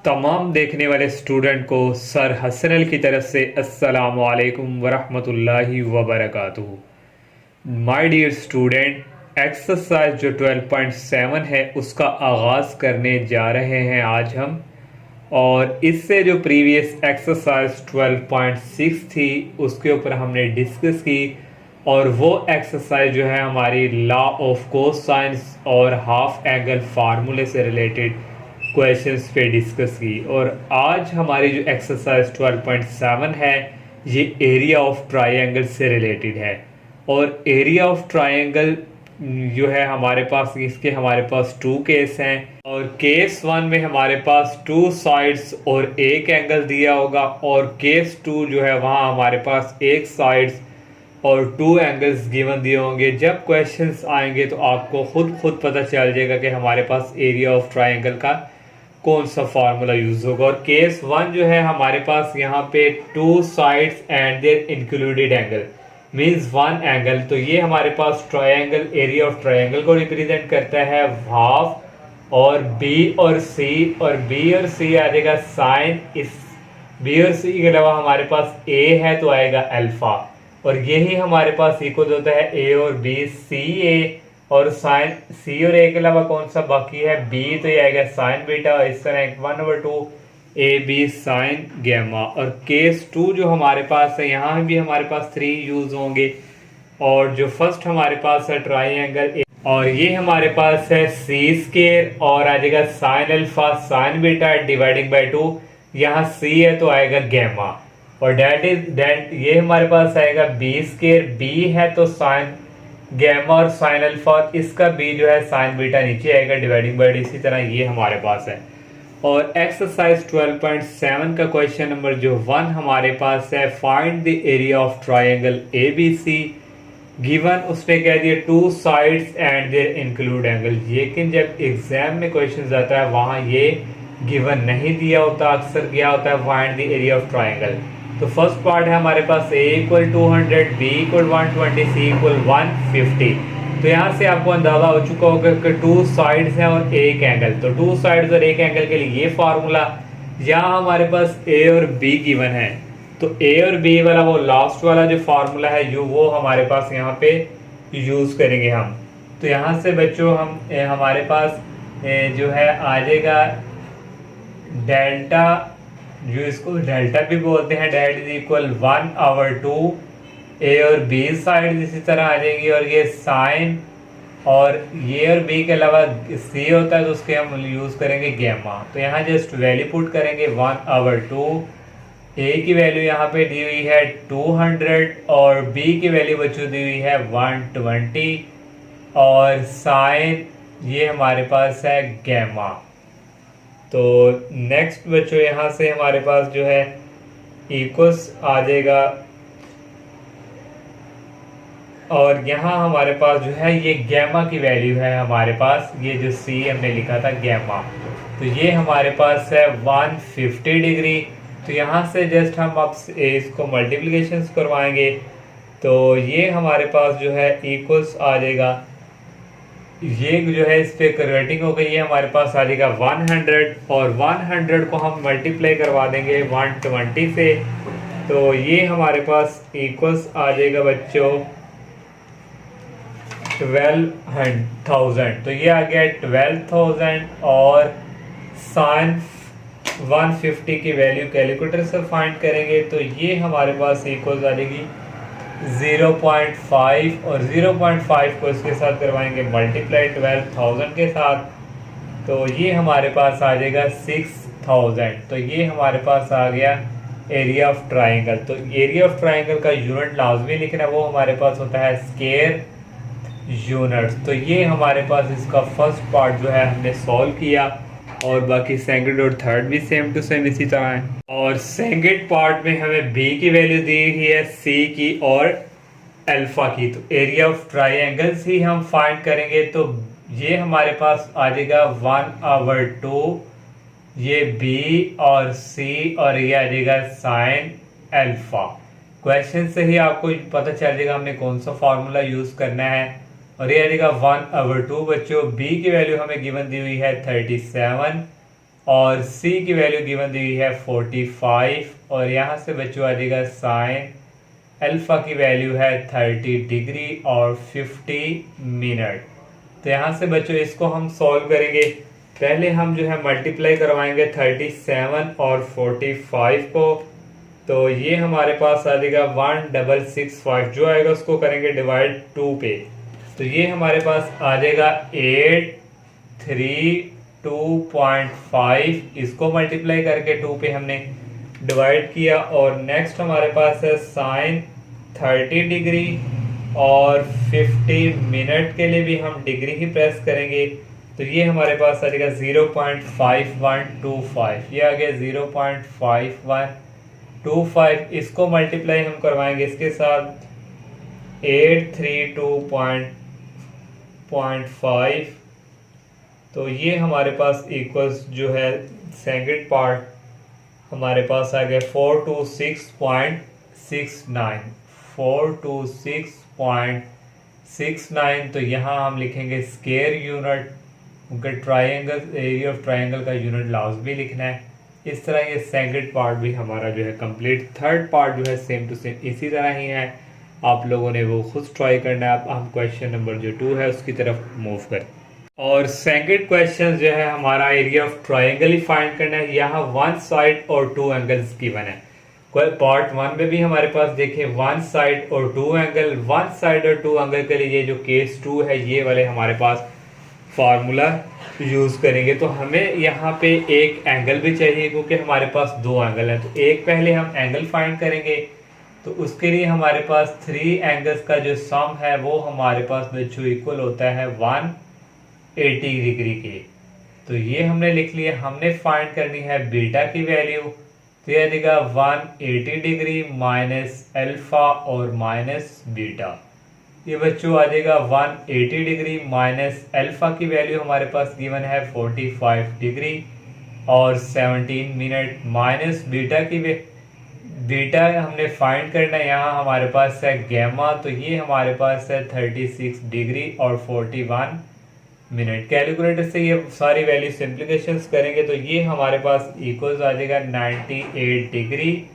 तमाम देखने वाले स्टूडेंट को सर हसनल की तरफ से अस्सलामु अलैकुम वरहमतुल्लाहि वबरकातुहू। माय डियर स्टूडेंट, एक्सरसाइज जो 12.7 है उसका आगाज़ करने जा रहे हैं आज हम। और इससे जो प्रीवियस एक्सरसाइज 12.6 थी उसके ऊपर हमने डिस्कस की, और वो एक्सरसाइज जो है हमारी लॉ ऑफ कोसाइंस और हाफ एंगल फार्मूले से रिलेटेड क्वेश्चंस पे डिस्कस की। और आज हमारी जो एक्सरसाइज 12.7 है ये एरिया ऑफ ट्रायंगल से रिलेटेड है। और एरिया ऑफ ट्रायंगल जो है हमारे पास टू केस हैं, और केस वन में हमारे पास टू साइड्स और एक एंगल दिया होगा, और केस टू जो है वहाँ हमारे पास एक साइड्स और टू एंगल्स गिवन दिए होंगे। जब क्वेश्चंस आएंगे तो आपको खुद पता चल जाएगा कि हमारे पास एरिया ऑफ ट्रायंगल का कौन सा फार्मूला यूज होगा। और केस वन जो है हमारे पास यहाँ पे two sides and their included angle means one angle, तो ये हमारे पास ट्रायंगल एरिया ऑफ ट्रायंगल को रिप्रेजेंट करता है हाफ। और बी और सी आ जाएगा साइन। इस बी और सी के अलावा हमारे पास ए है तो आएगा अल्फा, और यही हमारे पास इक्वल होता है ए और बी, सी ए और साइन। सी और ए के अलावा कौन सा बाकी है, बी, तो ये आएगा साइन बीटा। और इस तरह 1/2 ए बी साइन गैमा। और केस टू जो हमारे पास है यहाँ भी हमारे पास 3 यूज होंगे, और जो फर्स्ट हमारे पास है ट्राइंगल, और ये हमारे पास है सी स्केयर और आ जाएगा sine alpha sign beta dividing by 2। यहाँ सी है तो आएगा गैमा, और डेट ये हमारे पास आएगा बी स्केयर, बी है तो साइन गैमा और साइन अल्फा, इसका बी जो है साइन बीटा नीचे आएगा डिवाइडिंग बाई। इसी तरह ये हमारे पास है। और एक्सरसाइज 12.7 का क्वेश्चन नंबर जो 1 हमारे पास है, find the area of triangle A B C given. उसने कह दिया two sides and their include angle. लेकिन जब एग्जाम में क्वेश्चन आता है वहाँ ये गिवन नहीं दिया होता, अक्सर क्या होता है find the area of triangle. तो फर्स्ट पार्ट है हमारे पास a = 200, b = 120, c = 150। तो यहाँ से आपको अंदाजा हो चुका होगा कि टू साइड्स हैं और एक एंगल। तो टू साइड्स और एक एंगल के लिए ये फार्मूला, यहाँ हमारे पास a और b गिवन है, तो a और b वाला वो लास्ट वाला जो फार्मूला है वो हमारे पास यहाँ पे यूज करेंगे हम। तो यहाँ से बच्चों हमारे पास जो है आ जाएगा डेल्टा, जो इसको डेल्टा भी बोलते हैं, डेट इज इक्वल 1/2 ए और बी साइड इसी तरह आ जाएगी। और ये साइन, और ये और बी के अलावा सी होता है तो उसके हम यूज करेंगे गैमा। तो यहाँ जस्ट वैल्यू पुट करेंगे 1/2। ए की वैल्यू यहाँ पे दी हुई है 200, और बी की वैल्यू बच्चों दी हुई है 120, और साइन ये हमारे पास है गैमा। तो नेक्स्ट बच्चों यहाँ से हमारे पास जो है इक्वल्स आ जाएगा, और यहाँ हमारे पास जो है ये गैमा की वैल्यू है हमारे पास, ये जो सी हमने लिखा था गैमा, तो ये हमारे पास है 150 डिग्री। तो यहाँ से जस्ट हम अब इसको मल्टीप्लिकेशन करवाएंगे, तो ये हमारे पास जो है इक्वल्स आ जाएगा, ये जो है इस पे कन्वर्टिंग हो गई, ये हमारे पास आ जाएगा 100, और 100 को हम मल्टीप्लाई करवा देंगे 120 से, तो ये हमारे पास इक्वल्स आ जाएगा बच्चों 12,000। तो ये आ गया 12,000, और साइन 150 की वैल्यू कैलकुलेटर से फाइंड करेंगे, तो ये हमारे पास इक्वल्स आ जाएगी 0.5, और 0.5 को इसके साथ करवाएंगे मल्टीप्लाई 12,000 के साथ, तो ये हमारे पास आ जाएगा 6,000। तो ये हमारे पास आ गया एरिया ऑफ ट्रायंगल। तो एरिया ऑफ ट्रायंगल का यूनिट लाजमी लिखना, वो हमारे पास होता है स्क्वायर यूनिट्स। तो ये हमारे पास इसका फर्स्ट पार्ट जो है हमने सॉल्व किया, और बाकी सेकंड और थर्ड भी सेम टू सेम इसी तरह है। और सेकंड पार्ट में हमें b की वैल्यू दी हुई है, c की और अल्फा की। तो एरिया ऑफ ट्रायंगल्स ही हम फाइंड करेंगे, तो ये हमारे पास आ जाएगा 1/2 ये b और c, और ये आ जाएगा साइन अल्फा। क्वेश्चन से ही आपको पता चल जाएगा हमने कौन सा फार्मूला यूज करना है। और ये आ जाएगा 1/2 बच्चों। b की वैल्यू हमें गिवन दी हुई है 37, और सी की वैल्यू गिवन दी हुई है 45 और यहाँ से बच्चों आ जाएगा साइन अल्फा की वैल्यू है 30 डिग्री और 50 मिनट। तो यहाँ से बच्चों इसको हम सॉल्व करेंगे। पहले हम जो है मल्टीप्लाई करवाएंगे 37 और 45 को, तो ये हमारे पास आ जाएगा 1665, जो आएगा उसको करेंगे डिवाइड 2 पे, तो ये हमारे पास आ जाएगा 832.5, इसको मल्टीप्लाई करके 2 पे हमने डिवाइड किया। और नेक्स्ट हमारे पास है साइन 30 डिग्री और 50 मिनट के लिए भी हम डिग्री ही प्रेस करेंगे, तो ये हमारे पास आ जाएगा 0.5125, ये आ गया 0.5125। इसको मल्टीप्लाई हम करवाएंगे इसके साथ 832.5, तो ये हमारे पास इक्वल्स जो है सेकंड पार्ट हमारे पास आ गया 426.69, 426.69। तो यहाँ हम लिखेंगे स्क्वायर यूनिट, उनका ट्रायंगल एरिया ऑफ ट्रायंगल का यूनिट लाउज भी लिखना है। इस तरह ये सेकंड पार्ट भी हमारा जो है कंप्लीट, थर्ड पार्ट जो है सेम टू सेम इसी तरह ही है, आप लोगों ने वो खुद ट्राई करना है। अब हम क्वेश्चन नंबर जो 2 है उसकी तरफ मूव करें और सेकंड क्वेश्चन जो है हमारा area of triangle he find करना है। यहाँ वन साइड और 2 एंगल्स गिवन है। पार्ट 1 में भी हमारे पास देखिए वन साइड और 2 एंगल, वन साइड और 2 एंगल के लिए ये जो केस 2 है ये वाले हमारे पास फार्मूला यूज करेंगे। तो हमें यहाँ पे एक एंगल भी चाहिए क्योंकि हमारे पास 2 एंगल है, तो एक पहले हम एंगल फाइंड करेंगे, तो उसके लिए हमारे पास 3 एंगल्स का जो सम है वो हमारे पास बच्चों इक्वल होता है 180 डिग्री के। तो ये हमने लिख लिया। हमने फाइंड करनी है बीटा की वैल्यू, तो यह देगा 180 डिग्री माइनस अल्फा और माइनस बीटा, ये बच्चों आ जाएगा 180 डिग्री माइनस अल्फा की वैल्यू हमारे पास गिवन है 45 डिग्री और 17 मिनट माइनस बीटा की बीटा हमने फाइंड करना है, यहाँ हमारे पास है गैमा, तो ये हमारे पास है 36 डिग्री और 41 मिनट। कैलकुलेटर से ये सारी वैल्यू सिंप्लीकेशंस करेंगे तो ये हमारे पास इक्वल्स आ जाएगा 98 डिग्री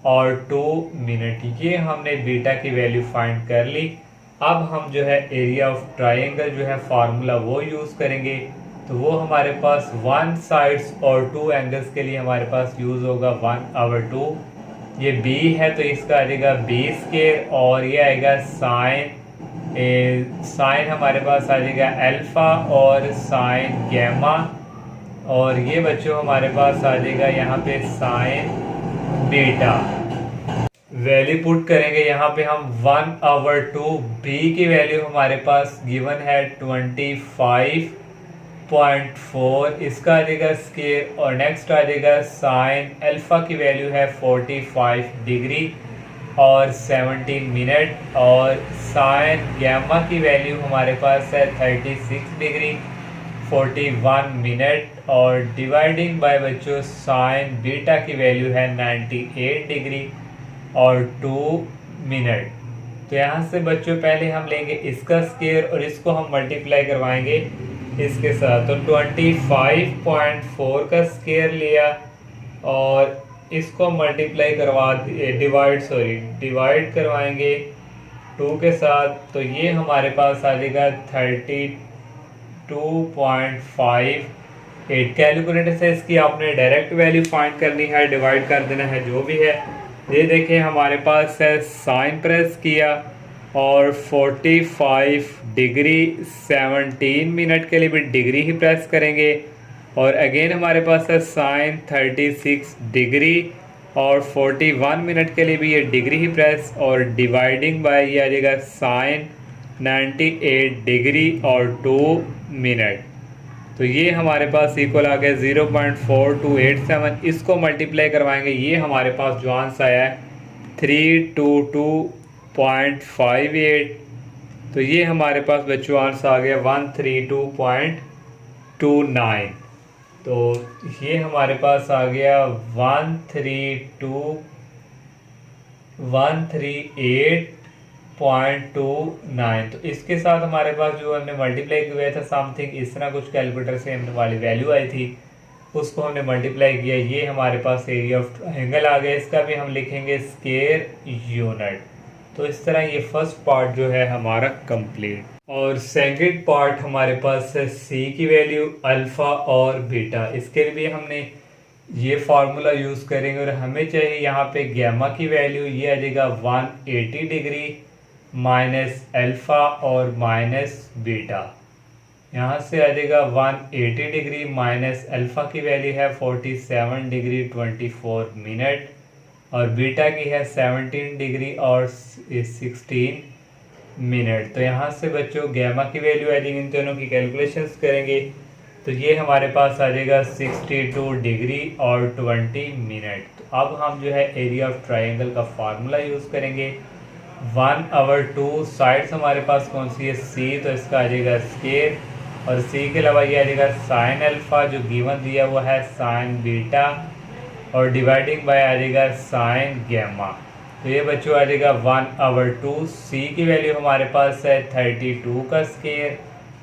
और 2 मिनट। ये हमने बीटा की वैल्यू फाइंड कर ली। अब हम जो है एरिया ऑफ ट्रायंगल जो है फार्मूला वो यूज करेंगे, तो वो हमारे पास वन साइड्स और 2 एंगल्स के लिए हमारे पास यूज होगा 1/2। ये b है तो इसका आ जाएगा b स्क्वायर और ये आएगा साइन हमारे पास आ जाएगा अल्फा और साइन गैमा, और ये बच्चों हमारे पास आ जाएगा यहाँ पे साइन बीटा। वैल्यू पुट करेंगे यहाँ पे हम 1/2, b की वैल्यू हमारे पास गिवन है 25.4, इसका आ जाएगा स्क्वायर, और नेक्स्ट आ जाएगा साइन अल्फा की वैल्यू है 45 डिग्री और 17 मिनट, और साइन गैमा की वैल्यू हमारे पास है 36 डिग्री 41 मिनट, और डिवाइडिंग बाय बच्चों साइन बीटा की वैल्यू है 98 डिग्री और 2 मिनट। तो यहाँ से बच्चों पहले हम लेंगे इसका स्क्वायर और इसको हम मल्टीप्लाई करवाएंगे इसके साथ, तो 25.4 का स्क्वायर लिया और इसको मल्टीप्लाई करवा डिवाइड करवाएंगे 2 के साथ, तो ये हमारे पास आ जाएगा 32.58। कैलकुलेटर से इसकी आपने डायरेक्ट वैल्यू फाइंड करनी है, डिवाइड कर देना है जो भी है। ये देखें हमारे पास है साइन प्रेस किया और 45 डिग्री 17 मिनट के लिए भी डिग्री ही प्रेस करेंगे, और अगेन हमारे पास है साइन 36 डिग्री और 41 मिनट के लिए भी ये डिग्री ही प्रेस, और डिवाइडिंग बाय ये आ जाएगा साइन 98 डिग्री और 2 मिनट। तो ये हमारे पास इक्वल आ गया 0.4287। इसको मल्टीप्लाई करवाएंगे, ये हमारे पास जो आंसर आया है 322.58। तो ये हमारे पास बच्चों आंसर आ गया 132.29। तो ये हमारे पास आ गया 138.29। तो इसके साथ हमारे पास जो हमने मल्टीप्लाई किया था समथिंग इस तरह कुछ कैलकुलेटर से हमने वाली वैल्यू आई थी, उसको हमने मल्टीप्लाई किया, ये हमारे पास एरिया ऑफ ट्रायंगल आ गया। इसका भी हम लिखेंगे स्क्वायर यूनिट। तो इस तरह ये फर्स्ट पार्ट जो है हमारा कंप्लीट। और सेकंड पार्ट हमारे पास है सी की वैल्यू, अल्फा और बीटा। इसके लिए हमने ये फार्मूला यूज़ करेंगे और हमें चाहिए यहाँ पे गैमा की वैल्यू, ये आ जाएगा 180 डिग्री माइनस अल्फा और माइनस बीटा। यहाँ से आ जाएगा 180 डिग्री माइनस अल्फा की वैल्यू है 47 डिग्री 24 मिनट और बीटा की है 17 डिग्री और 16 मिनट। तो यहाँ से बच्चों गैमा की वैल्यू आ जाएगी, इन दोनों की कैलकुलेशंस करेंगे तो ये हमारे पास आ जाएगा 62 डिग्री और 20 मिनट। तो अब हम जो है एरिया ऑफ ट्रायंगल का फार्मूला यूज़ करेंगे। 1/2 साइड्स हमारे पास कौन सी है, सी, तो इसका आ जाएगा स्क्वायर और सी के अलावा ये आ जाएगा साइन अल्फा, जो गिवन दिया हुआ है साइन बीटा और डिवाइडिंग बाय आ जाएगा साइन गैमा। तो ये बच्चों आ जाएगा 1/2। सी की वैल्यू हमारे पास है 32 का स्क्वायर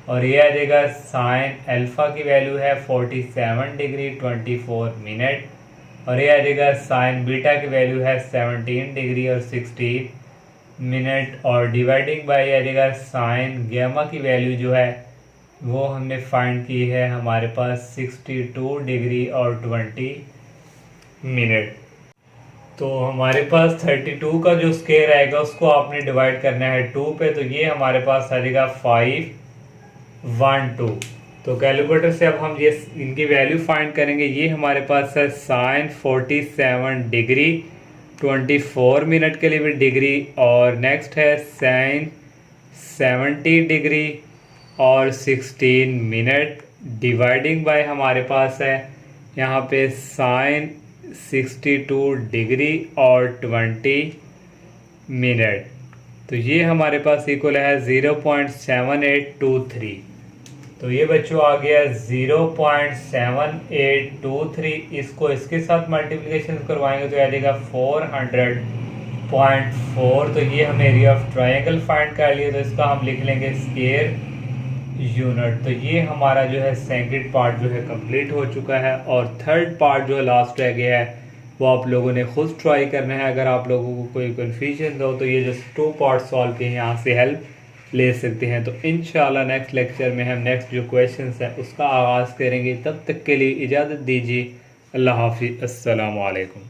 और ये आ जाएगा साइन अल्फा की वैल्यू है 47 डिग्री 24 मिनट और ये आ जाएगा साइन बीटा की वैल्यू है 17 डिग्री और 16 मिनट और डिवाइडिंग बाय आ जाएगा साइन गैमा की वैल्यू जो है वो हमने फाइंड की है हमारे पास 62 डिग्री और 20 मिनट। तो हमारे पास 32 का जो स्क्वायर आएगा उसको आपने डिवाइड करना है 2 पे, तो ये हमारे पास आ जाएगा 512। तो कैलकुलेटर से अब हम ये इनकी वैल्यू फाइंड करेंगे। ये हमारे पास है साइन 47 डिग्री 24 मिनट के लिए भी डिग्री और नेक्स्ट है साइन 70 डिग्री और 16 मिनट डिवाइडिंग बाय हमारे पास है यहाँ पे साइन 62 डिग्री और 20 मिनट। तो ये हमारे पास इक्वल है 0.7823। तो ये बच्चों आ गया 0.7823। इसको इसके साथ मल्टीप्लिकेशन करवाएंगे तो आ जाएगा 400.4। तो ये हमने एरिया ऑफ ट्रायंगल फाइंड कर लिया, तो इसका हम लिख लेंगे स्क्वायर यूनिट। तो ये हमारा जो है सेकंड पार्ट जो है कंप्लीट हो चुका है और थर्ड पार्ट जो है लास्ट रह गया है वो आप लोगों ने खुद ट्राई करना है। अगर आप लोगों को कोई कन्फ्यूजन हो तो ये जस्ट 2 पार्ट सॉल्व किए हैं, यहाँ से हेल्प ले सकते हैं। तो इंशाल्लाह नेक्स्ट लेक्चर में हम नेक्स्ट जो क्वेश्चंस है उसका आगाज़ करेंगे। तब तक के लिए इजाज़त दीजिए। अल्लाह हाफिज़, अस्सलाम वालेकुम।